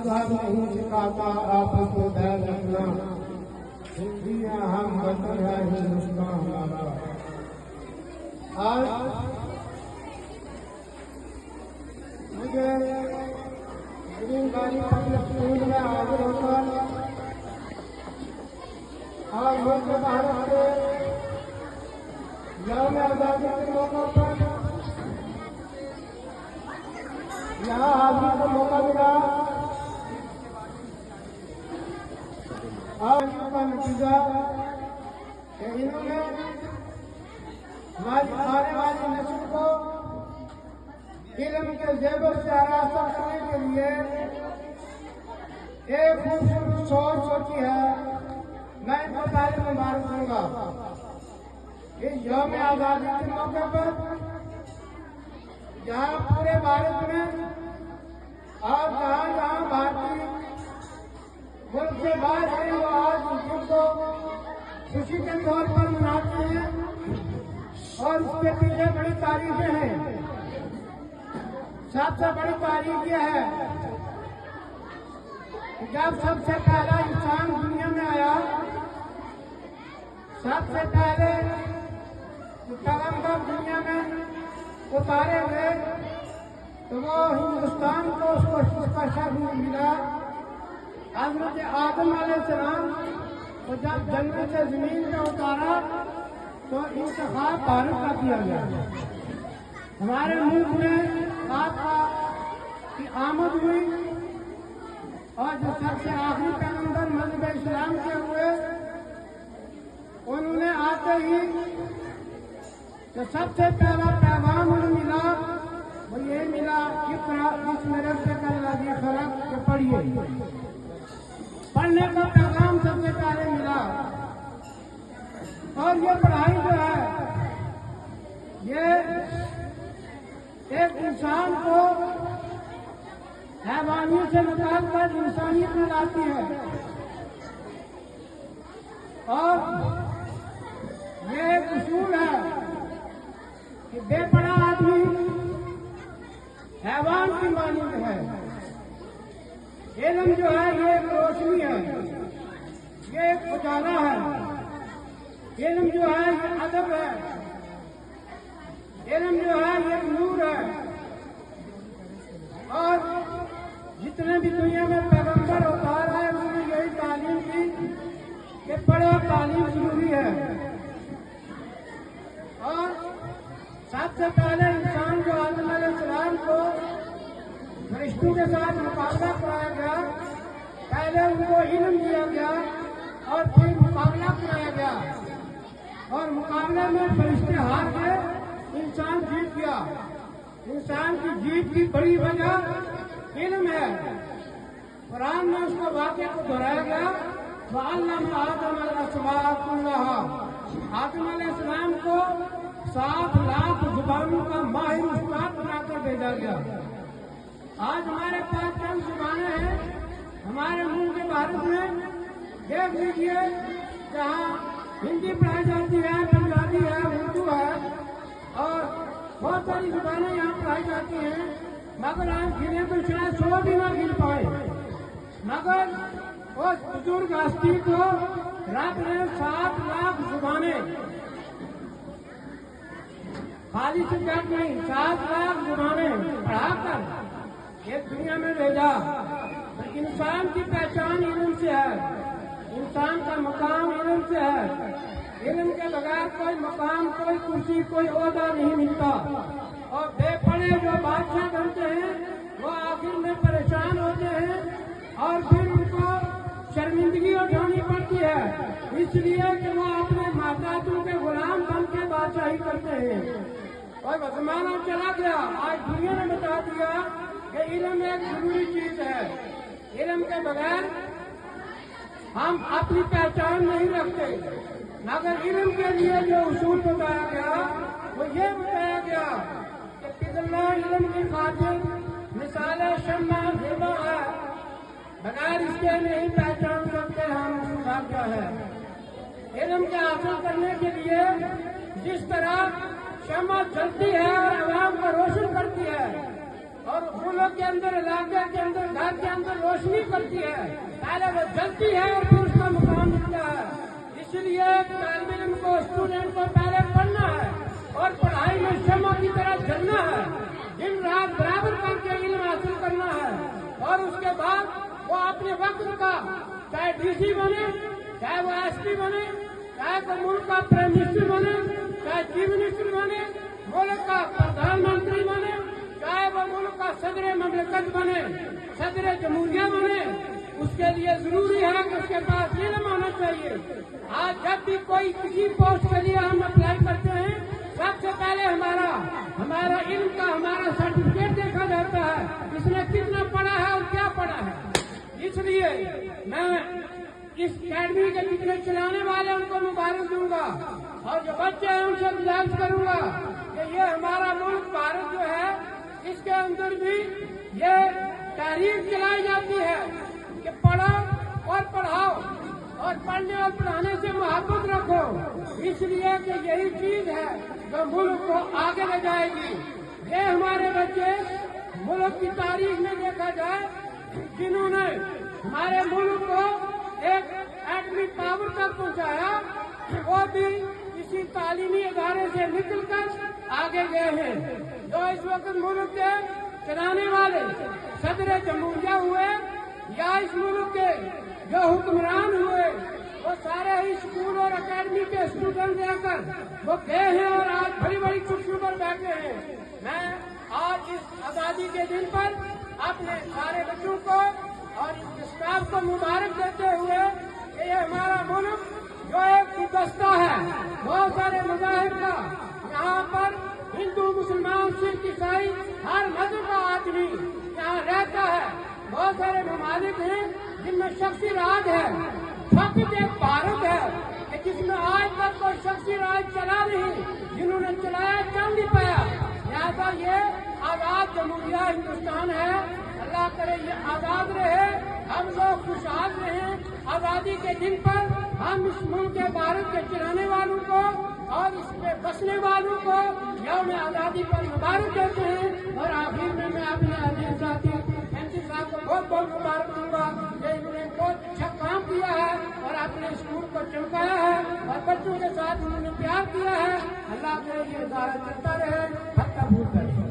मजहब नहीं सिखाता आपस में बैर रखना। हिंदियाँ हम वतन है हिंदुस्तान हमारा। आज मुझे ग्रीनबाड़ी पब्लिक स्कूल में हाजिर होकर और मुल्क भारत के यौम आजादी के मौके पर यहाँ हाजिरी का मौका मिला और इसका नतीजा इन्होंने हमारी आने वाली नस्ल को इल्म के जेवर से आरास्ता करने के लिए एक खूबसूरत सोच सोची है। मैं इनको पहले मुबारक दूंगा। इस यौम आजादी के मौके पर जहाँ पूरे भारत में और जहाँ जहाँ भारतीय मुल्क से बाहर है वो आज उस दिन को खुशी के तौर पर मनाते हैं और उसके पीछे बड़ी तारीखें हैं। सबसे बड़ी तारीख यह है कि जब सबसे पहला इंसान दुनिया में आया, सबसे पहले पैगंबर दुनिया में उतारे हुए तो वो हिंदुस्तान को उसका शर्फ मिला। हज़रत आदम अलैहिस्सलाम को जब जन्नत से जमीन में उतारा तो इंतखाब भारत का किया गया। हमारे मुल्क में आपका की आमद हुई और जो सबसे आखिरी पैगंबर महमद इस्लाम के हुए, उन्होंने आते ही तो सबसे पहला पैगाम उन्हें मिला वो ये मिला कि इस नरक से कल फर्क के पढ़िए। पढ़ने का पैगाम सबसे पहले मिला और ये पढ़ाई जो है ये एक इंसान को हैवानियों से निकाल कर इंसानियत में लाती है। और ये एक उसूल है कि बेपड़ा आदमी हैवान की मानंद है। इल्म जो है ये एक रोशनी है, ये एक उजाला है। इल्म जो है ये अदब है, इल्म जो है ये नूर है। और जितने भी दुनिया में पैगंबर उतार है उन्होंने यही तालीम की कि पढ़ो, तालीम जरूरी है। और सबसे पहले इंसान जो आदम अलैहिस्सलाम को फरिश्तों के साथ मुकाबला कराया गया, पहले उनको इल्म दिया गया और फिर मुकाबला कराया गया। और मुकाबले में फरिश्ते हार गए, इंसान जीत गया। इंसान की जीत की बड़ी वजह इल्म है। कुरान में उसको वाक़े को दोहराया गया। वअल्लम आदम अल-अस्माअ कुल्लहा, आदम अलैहिस्सलाम को 7 लाख जुबानों का माहिर उस्ताद बनाकर भेजा गया। आज हमारे पास चंद जुबानें हैं हमारे मुल्क के भारत में। देख लीजिए, जहाँ हिंदी पढ़ाई जाती है, पंजाबी है, उर्दू है और बहुत सारी जुबानें यहाँ पढ़ाई जाती हैं, मगर आप गिने तो शायद 100 भी ना गिन पाए। मगर उस बुजुर्ग हस्ती को रब ने 7 लाख जुबानें, खाली सब्जेक्ट नहीं, 7 लाख जुबानें पढ़ाकर ये दुनिया में भेजा। इंसान की पहचान इल्म से है, इंसान का मकाम इल्म से है। इल्म के बगैर कोई मकाम, कोई कुर्सी, कोई ओहदा नहीं मिलता। और बेपड़े जो बादशाह बनते हैं वो आखिर में परेशान होते हैं और फिर उनको शर्मिंदगी उठानी पड़ती है, इसलिए कि वो अपने माताओं के गुलाम बन के बादशाही करते हैं। और जमाना चला गया, आज दुनिया ने बता दिया कि इल्म एक जरूरी चीज है। इल्म के बगैर हम अपनी पहचान नहीं रखते। मगर इल्म के लिए जो उसूल बताया गया वो ये बताया गया कि पिघलना इल्म की खातिर मिसाल शम्मा ज़िबा है, बगैर इसके नहीं पहचान सकते हम उसका क्या है। इल्म के हासिल करने के लिए जिस तरह शम्मा जलती है और आवाम को रोशन करती है और और फूलों के अंदर, इलाके के अंदर, घर के अंदर रोशनी करती है। पहले वो जलती है और फिर उसका मुकाम मिलता है। इसलिए तालिब इल्म को, स्टूडेंट को पहले पढ़ना है और पढ़ाई में शमा की तरह जलना है, दिन रात बराबर करके इल्म हासिल करना है। और उसके बाद वो अपने वक्त का, चाहे डीसी बने, चाहे वो एसपी बने, चाहे वो मुल्क का प्राइम मिनिस्टर बने, चाहे चीफ मिनिस्टर बने, मुल्क का प्रधानमंत्री बने, चाहे वो मुल्क का सदर ममलकत बने, सदर जमहूरिया बने, उसके लिए जरूरी है कि उसके पास इल्म होना चाहिए। आज जब भी कोई किसी पोस्ट के लिए हम अप्लाई करते हैं, सबसे पहले हमारा इल्म का, हमारा सर्टिफिकेट देखा जाता है, इसने कितना पढ़ा है और क्या पढ़ा है। इसलिए मैं इस अकेडमी के जितने चलाने वाले उनको मुबारक दूंगा और जो बच्चे हैं उनसे गुजारिश करूंगा कि ये हमारा मुल्क भारत जो है, इसके अंदर भी ये तहरीक चलाई जाती है कि पढ़ो और पढ़ाओ और पढ़ने और पढ़ाने से मोहब्बत रखो, इसलिए कि यही चीज है जो मुल्क को आगे ले जाएगी। ये हमारे बच्चे मुल्क की तारीख में देखा जाए, जिन्होंने हमारे मुल्क को एक एटॉमिक पावर तक पहुंचाया, वो भी किसी तालीमी इदारे से निकलकर आगे गए हैं। जो इस वक्त मुल्क के चलाने वाले सदर जमहूरिया हुए या इस मुल्क के जो हुक्मरान हुए, वो सारे ही स्कूल और अकेडमी के स्टूडेंट रहकर वो गए हैं और आज बड़ी बड़ी कुर्सियों पर बैठे हैं। मैं आज इस आजादी के दिन पर अपने सारे बच्चों को और इस स्टाफ को मुबारक देते हुए कि ये हमारा मुल्क जो एक गुलदस्ता है बहुत सारे मज़ाहिब का, यहाँ पर हिंदू, मुसलमान, सिख, ईसाई, हर मजहब का आदमी यहाँ रहता है। बहुत सारे ममालिक हैं जिनमें शख्सी राज है, फकत एक भारत है कि जिसमें आज तक कोई शख्सी राज चला नहीं, जिन्होंने चलाया चल नहीं पाया। लिहाजा ये आजाद जमहूरिया हिंदुस्तान है। अल्लाह करे ये आजाद रहे, हम लोग खुशहाल रहें। आजादी के दिन पर हम इस मुल्क के भारत के चलाने वालों को और इसमें बसने वालों को यौम आजादी पर मुबारक देते हैं। और आखिर में मैं अपने अजीज साथी एमसी साहब को बहुत बहुत मुबारक दूंगा कि इन्होंने बहुत अच्छा काम किया है और अपने स्कूल को चमकाया है और बच्चों के साथ उन्होंने प्यार किया है। अल्लाह करे ये इदारा चलता रहे, हद तक भूल करे।